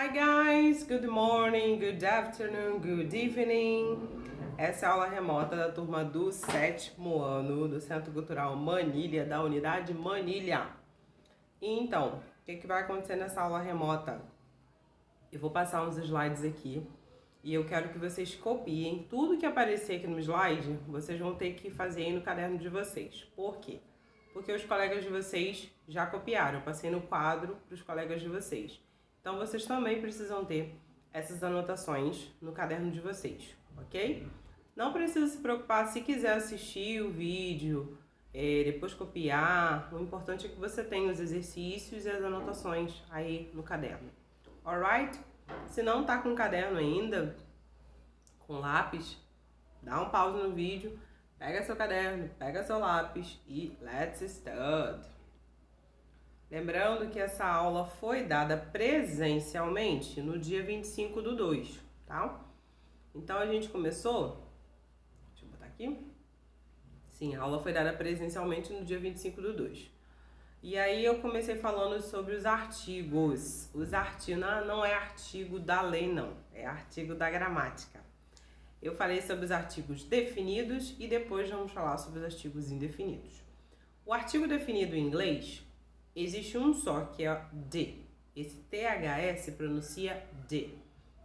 Hi guys, good morning, good afternoon, good evening. Essa é a aula remota da turma do 7º ano do Centro Cultural Manilha, da unidade Manilha. Então, o que vai acontecer nessa aula remota? Eu vou passar uns slides aqui e eu quero que vocês copiem tudo que aparecer aqui no slide, vocês vão ter que fazer aí no caderno de vocês. Por quê? Porque os colegas de vocês já copiaram, eu passei no quadro para os colegas de vocês. Então, vocês também precisam ter essas anotações no caderno de vocês, ok? Não precisa se preocupar se quiser assistir o vídeo, depois copiar. O importante é que você tenha os exercícios e as anotações aí no caderno. Alright? Se não tá com o caderno ainda, com lápis, dá um pause no vídeo, pega seu caderno, pega seu lápis e let's start! Lembrando que essa aula foi dada presencialmente no dia 25/2, tá? Então a gente começou, deixa eu botar aqui. Sim, a aula foi dada presencialmente no dia 25/2. E aí eu comecei falando sobre os artigos. Os artigos não é artigo da lei, não, é artigo da gramática. Eu falei sobre os artigos definidos e depois vamos falar sobre os artigos indefinidos. O artigo definido em inglês existe um só, que é de. Esse THS se pronuncia de.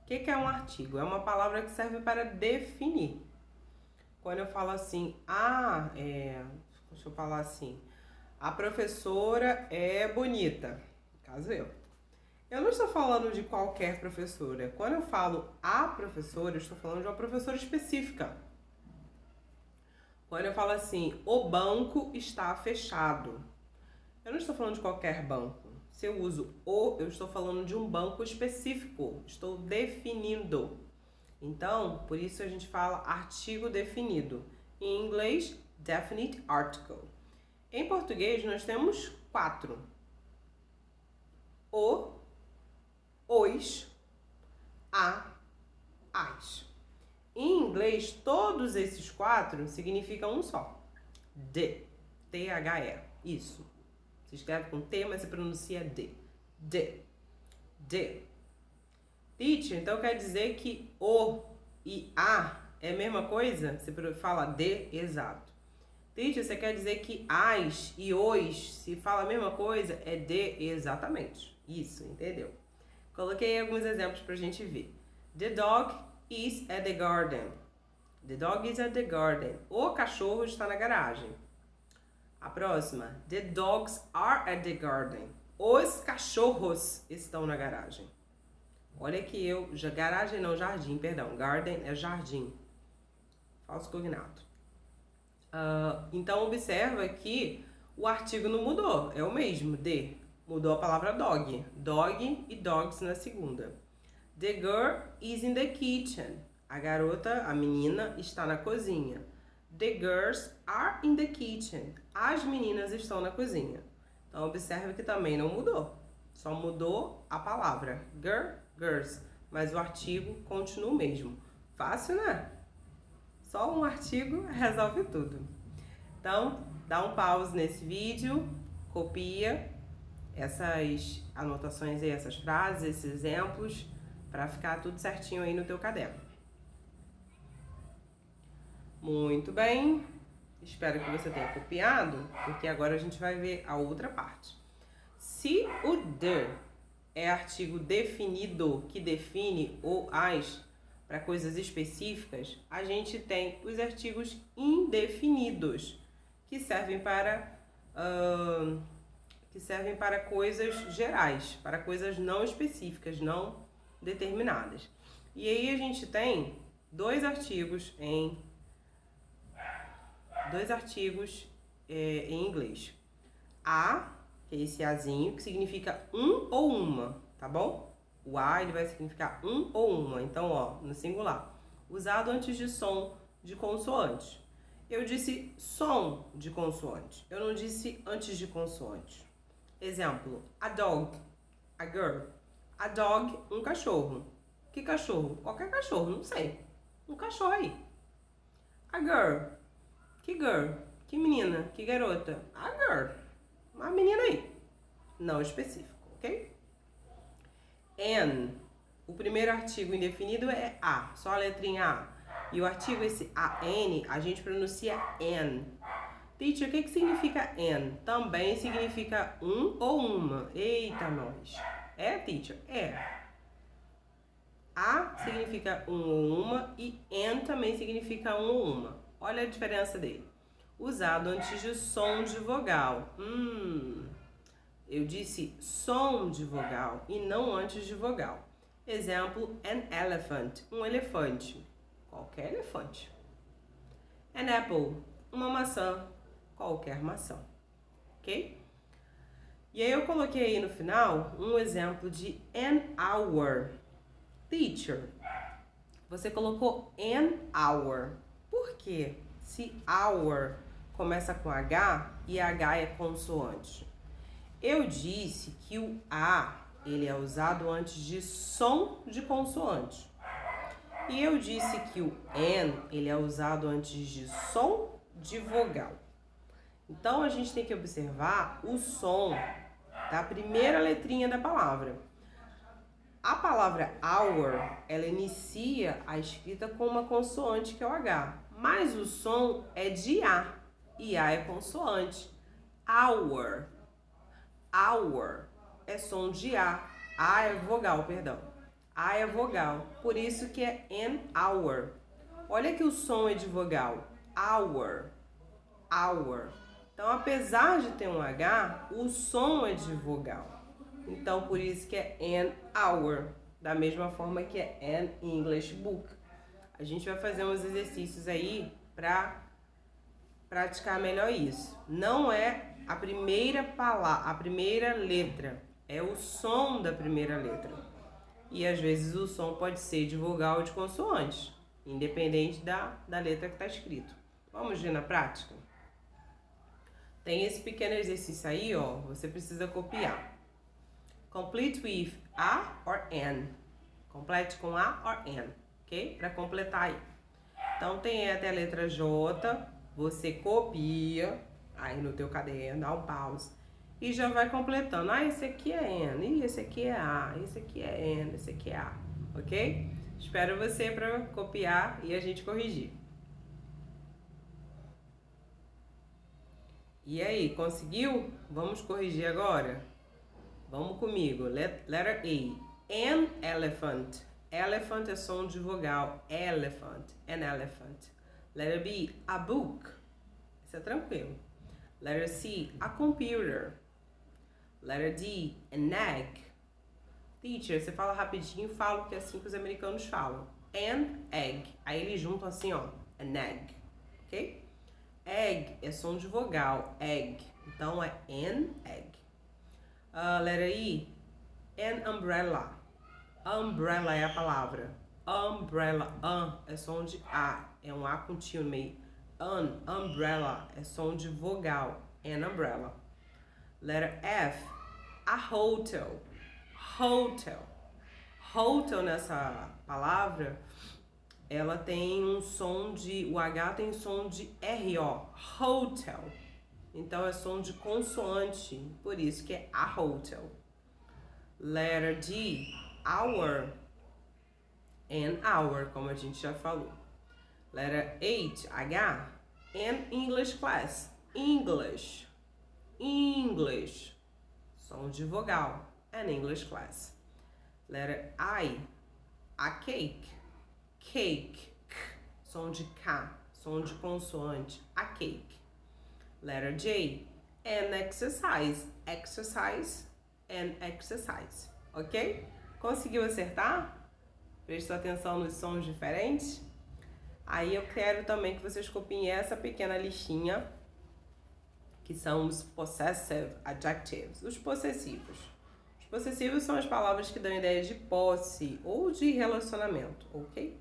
O que é um artigo? É uma palavra que serve para definir. Quando eu falo assim, deixa eu falar assim, a professora é bonita, no caso eu não estou falando de qualquer professora. Quando eu falo a professora, eu estou falando de uma professora específica. Quando eu falo assim, o banco está fechado, eu não estou falando de qualquer banco. Se eu uso o, eu estou falando de um banco específico. Estou definindo. Então, por isso a gente fala artigo definido. Em inglês, definite article. Em português, nós temos 4. O, os, as. Em inglês, todos esses 4 significam um só. De. T-H-E. Isso. Se escreve com T, mas se pronuncia de. De. De. Teacher, então quer dizer que o e a é a mesma coisa? Você fala de, exato. Teacher, você quer dizer que as e os, se fala a mesma coisa, é de, exatamente. Isso, entendeu? Coloquei alguns exemplos pra gente ver. The dog is at the garden. The dog is at the garden. O cachorro está na garagem. A próxima. The dogs are at the garden. Os cachorros estão na garagem. Olha que garagem não, jardim, perdão. Garden é jardim. Falso cognato. Então, observa que o artigo não mudou. É o mesmo, de. Mudou a palavra dog. Dog e dogs na segunda. The girl is in the kitchen. A garota, a menina, está na cozinha. The girls are in the kitchen. As meninas estão na cozinha. Então, observe que também não mudou. Só mudou a palavra. Girl, girls. Mas o artigo continua o mesmo. Fácil, né? Só um artigo resolve tudo. Então, dá um pause nesse vídeo. Copia essas anotações aí, essas frases, esses exemplos, para ficar tudo certinho aí no teu caderno. Muito bem, espero que você tenha copiado, porque agora a gente vai ver a outra parte. Se o the é artigo definido, que define o as para coisas específicas, a gente tem os artigos indefinidos, que servem para coisas gerais, para coisas não específicas, não determinadas. E aí a gente tem dois artigos em inglês. A, que é esse azinho, que significa um ou uma, tá bom? O a, ele vai significar um ou uma. Então, ó, no singular. Usado antes de som de consoante. Eu disse som de consoante. Eu não disse antes de consoante. Exemplo, a dog, a girl. A dog, um cachorro. Que cachorro? Qualquer cachorro, não sei. Um cachorro aí. A girl. Que girl? Que menina? Que garota? A girl. Uma menina aí. Não específico, ok? An. o primeiro artigo indefinido é a, só a letrinha a. E o artigo, esse an, a gente pronuncia an. Teacher, o que significa an? Também significa um ou uma. Eita, nós. É, teacher? É. A significa um ou uma e an também significa um ou uma. Olha a diferença dele. Usado antes de som de vogal. Eu disse som de vogal e não antes de vogal. Exemplo, an elephant, um elefante. Qualquer elefante. An apple, uma maçã. Qualquer maçã. Ok? E aí eu coloquei aí no final um exemplo de an hour. Teacher, você colocou an hour. Por quê? Se hour começa com H e H é consoante. Eu disse que o A, ele é usado antes de som de consoante. E eu disse que o N, ele é usado antes de som de vogal. Então, a gente tem que observar o som da primeira letrinha da palavra. A palavra hour, ela inicia a escrita com uma consoante, que é o H. Mas o som é de A, e A é consoante. Hour. Hour é som de A. A é vogal, perdão. A é vogal, por isso que é an hour. Olha que o som é de vogal. Hour. Hour. Então, apesar de ter um H, o som é de vogal. Então, por isso que é an hour. Da mesma forma que é an English book. A gente vai fazer uns exercícios aí para praticar melhor isso. Não é a primeira palavra, a primeira letra. É o som da primeira letra. E às vezes o som pode ser de vogal ou de consoante, independente da letra que está escrito. Vamos ver na prática? Tem esse pequeno exercício aí, ó. Você precisa copiar. Complete with a or an. Complete com a or an, ok? Para completar aí. Então tem até a letra J. Você copia aí no teu caderno, dá um pause. E já vai completando. Ah, esse aqui é N, esse aqui é A, esse aqui é N, esse aqui é A. Ok? Espero você para copiar e a gente corrigir. E aí, conseguiu? Vamos corrigir agora? Vamos comigo. Letter A. An elephant. Elephant é som de vogal. Elephant. An elephant. Letter B. A book. Isso é tranquilo. Letter C. A computer. Letter D. An egg. Teacher, você fala rapidinho, falo que é assim que os americanos falam. An egg. Aí eles juntam assim, ó. An egg. Ok? Egg é som de vogal. Egg. Então é an egg. Letter E. An umbrella. Umbrella é a palavra. Umbrella. É som de A. É um A contínuo no meio. Umbrella é som de vogal. An umbrella. Letter F. A hotel. Hotel. Hotel nessa palavra, ela tem um som de... O H tem som de R-O. Hotel. Então é som de consoante. Por isso que é a hotel. Letter D. Hour. An hour, como a gente já falou. Letter H. H. An English class. English. English. Som de vogal. An English class. Letter I. A cake. Cake. K. Som de K. Som de consoante. A cake. Letter J. An exercise. Exercise. An exercise. Ok? Conseguiu acertar? Prestou atenção nos sons diferentes? Aí eu quero também que vocês copiem essa pequena listinha, que são os possessive adjectives, os possessivos. Os possessivos são as palavras que dão ideia de posse ou de relacionamento, ok?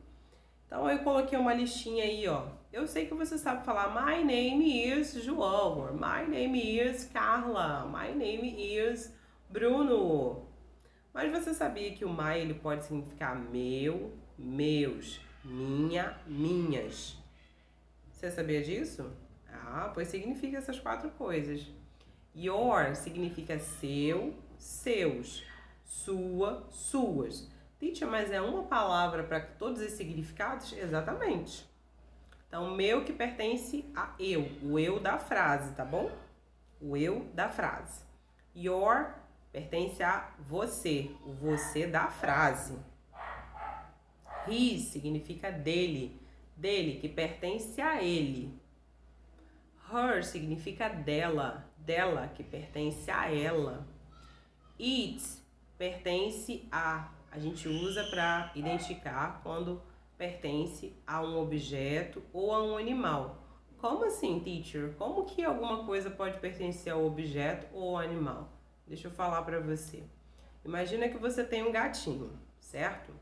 Então eu coloquei uma listinha aí, ó. Eu sei que você sabe falar my name is João, or my name is Carla, my name is Bruno. Mas você sabia que o my ele pode significar meu, meus, minha, minhas? Você sabia disso? Ah, pois significa essas 4 coisas. Your significa seu, seus, sua, suas. Teacher, mas é uma palavra para todos esses significados? Exatamente. Então, meu que pertence a eu, o eu da frase, tá bom? O eu da frase. Your pertence a você, o você da frase. His significa dele, dele que pertence a ele. Her significa dela, dela que pertence a ela. It pertence a gente usa para identificar quando pertence a um objeto ou a um animal. Como assim, teacher? Como que alguma coisa pode pertencer ao objeto ou ao animal? Deixa eu falar para você. Imagina que você tem um gatinho, certo?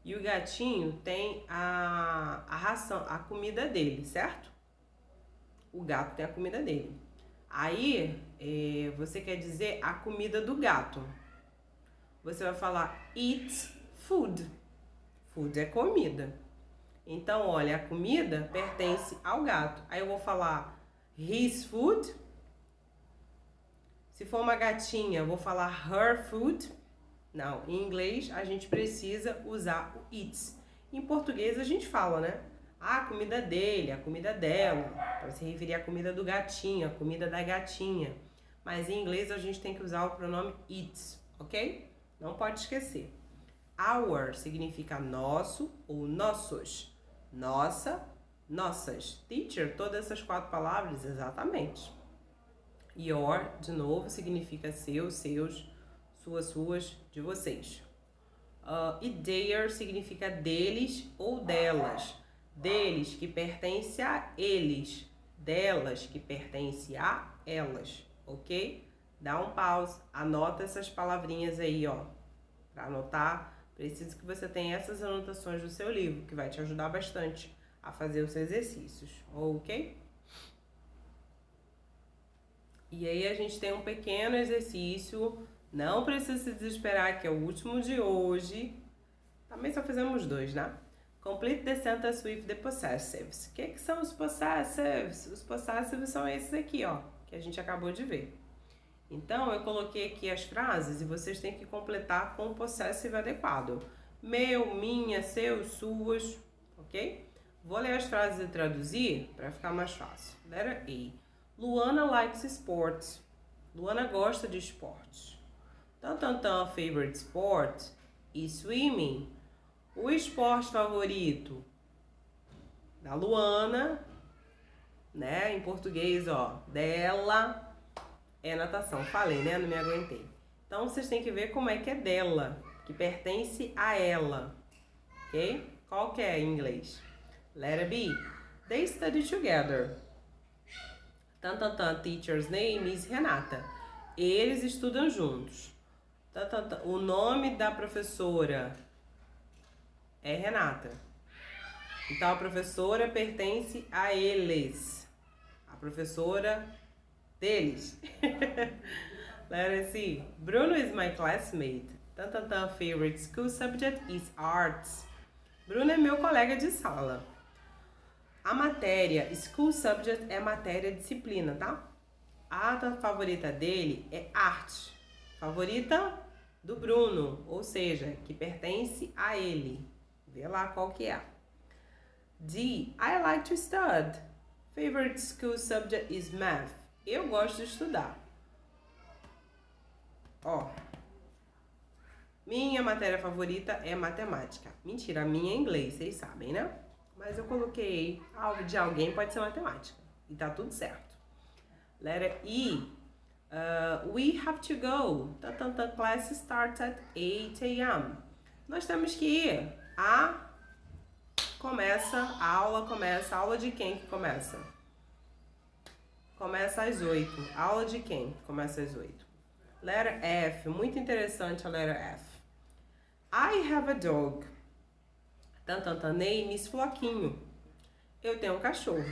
E o gatinho tem a ração, a comida dele, certo? O gato tem a comida dele. Aí, você quer dizer a comida do gato. Você vai falar eats food. Food é comida. Então, olha, a comida pertence ao gato. Aí eu vou falar his food. Se for uma gatinha, eu vou falar her food. Não, em inglês a gente precisa usar o eats. Em português a gente fala, né? A comida dele, a comida dela. Para se referir à comida do gatinho, a comida da gatinha. Mas em inglês a gente tem que usar o pronome eats, ok? Não pode esquecer. Our significa nosso ou nossos. Nossa, nossas. Teacher, todas essas 4 palavras, exatamente. Your, de novo, significa seu, seus, suas, de vocês. E their significa deles ou delas. Deles que pertence a eles. Delas que pertence a elas. Ok? Dá um pause. Anota essas palavrinhas aí, ó. Para anotar. Preciso que você tenha essas anotações no seu livro, que vai te ajudar bastante a fazer os exercícios, ok? E aí a gente tem um pequeno exercício, não precisa se desesperar que é o último de hoje. Também só fizemos 2, né? Complete the sentence with the possessives. O que são os possessives? Os possessives são esses aqui, ó, que a gente acabou de ver. Então, eu coloquei aqui as frases e vocês têm que completar com o possessive adequado. Meu, minha, seu, suas, ok? Vou ler as frases e traduzir para ficar mais fácil. Letter A. Luana likes sports. Luana gosta de esportes. Favorite sport is swimming. O esporte favorito da Luana, né? Em português, ó, dela... é natação. Falei, né? Não me aguentei. Então, vocês têm que ver como é que é dela, que pertence a ela. Ok? Qual que é em inglês? Letter B. They study together. Teacher's name is Renata. Eles estudam juntos. O nome da professora é Renata. Então, a professora pertence a eles. A professora... deles. Letter C. Bruno is my classmate. Favorite school subject is arts. Bruno é meu colega de sala. A matéria school subject é matéria disciplina, tá? A favorita dele é arte. Favorita do Bruno, ou seja, que pertence a ele. Vê lá qual que é. D. I like to study. Favorite school subject is math. Eu gosto de estudar. Ó. Minha matéria favorita é matemática. Mentira, a minha é inglês, vocês sabem, né? Mas eu coloquei algo de alguém, pode ser matemática. E tá tudo certo. Letter E. We have to go. Class starts at 8 a.m. Nós temos que ir. A aula de quem que começa? Começa às 8. Aula de quem? Começa às 8. Letter F. Muito interessante a letter F. I have a dog. Name is Floquinho. Eu tenho um cachorro.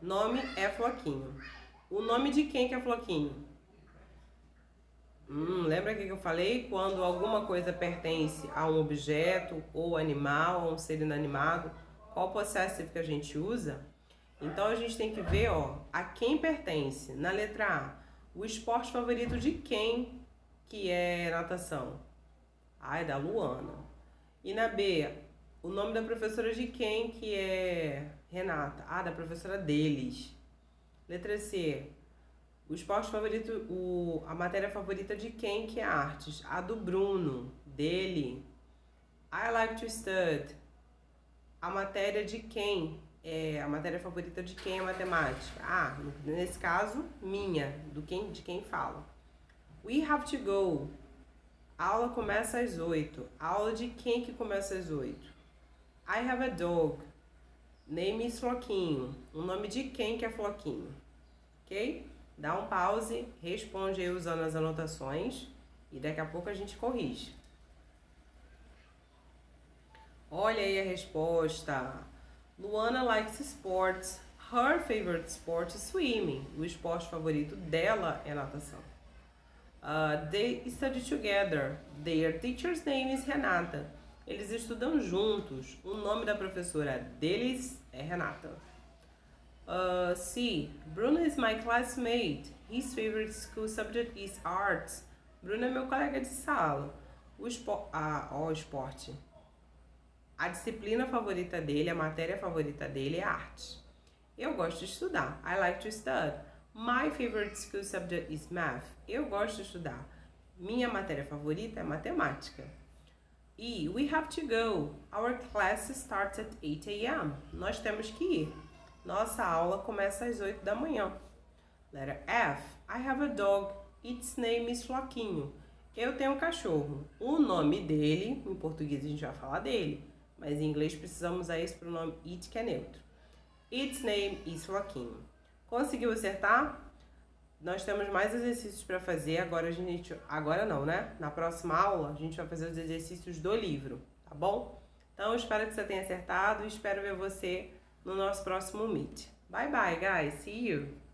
Nome é Floquinho. O nome de quem que é Floquinho? Lembra que eu falei? Quando alguma coisa pertence a um objeto, ou animal, ou um ser inanimado, qual possessive que a gente usa? Então, a gente tem que ver, ó, a quem pertence. Na letra A, o esporte favorito de quem que é natação? A é da Luana. E na B, o nome da professora de quem que é Renata? A da professora deles. Letra C, o esporte favorito, a matéria favorita de quem que é artes? A do Bruno, dele. I like to study. A matéria de quem? A matéria favorita de quem é matemática? Ah, nesse caso, minha, de quem fala. We have to go. A aula começa às 8. A aula de quem que começa às 8? I have a dog. Name is Floquinho. O nome de quem que é Floquinho? Ok? Dá um pause, responde aí usando as anotações e daqui a pouco a gente corrige. Olha aí a resposta. Luana likes sports. Her favorite sport is swimming. O esporte favorito dela é natação. They study together. Their teacher's name is Renata. Eles estudam juntos. O nome da professora deles é Renata. C. Bruno is my classmate. His favorite school subject is arts. Bruno é meu colega de sala. O esporte. A disciplina favorita dele, a matéria favorita dele é arte. Eu gosto de estudar. I like to study. My favorite school subject is math. Eu gosto de estudar. Minha matéria favorita é matemática. E we have to go. Our class starts at 8 a.m. Nós temos que ir. Nossa aula começa às 8 da manhã. Letter F. I have a dog. Its name is Floquinho. Eu tenho um cachorro. O nome dele, em português a gente vai falar dele, mas em inglês precisamos usar esse pronome it, que é neutro. Its name is Floquinho. Conseguiu acertar? Nós temos mais exercícios para fazer. Agora não, né? Na próxima aula a gente vai fazer os exercícios do livro, tá bom? Então espero que você tenha acertado e espero ver você no nosso próximo Meet. Bye bye, guys. See you!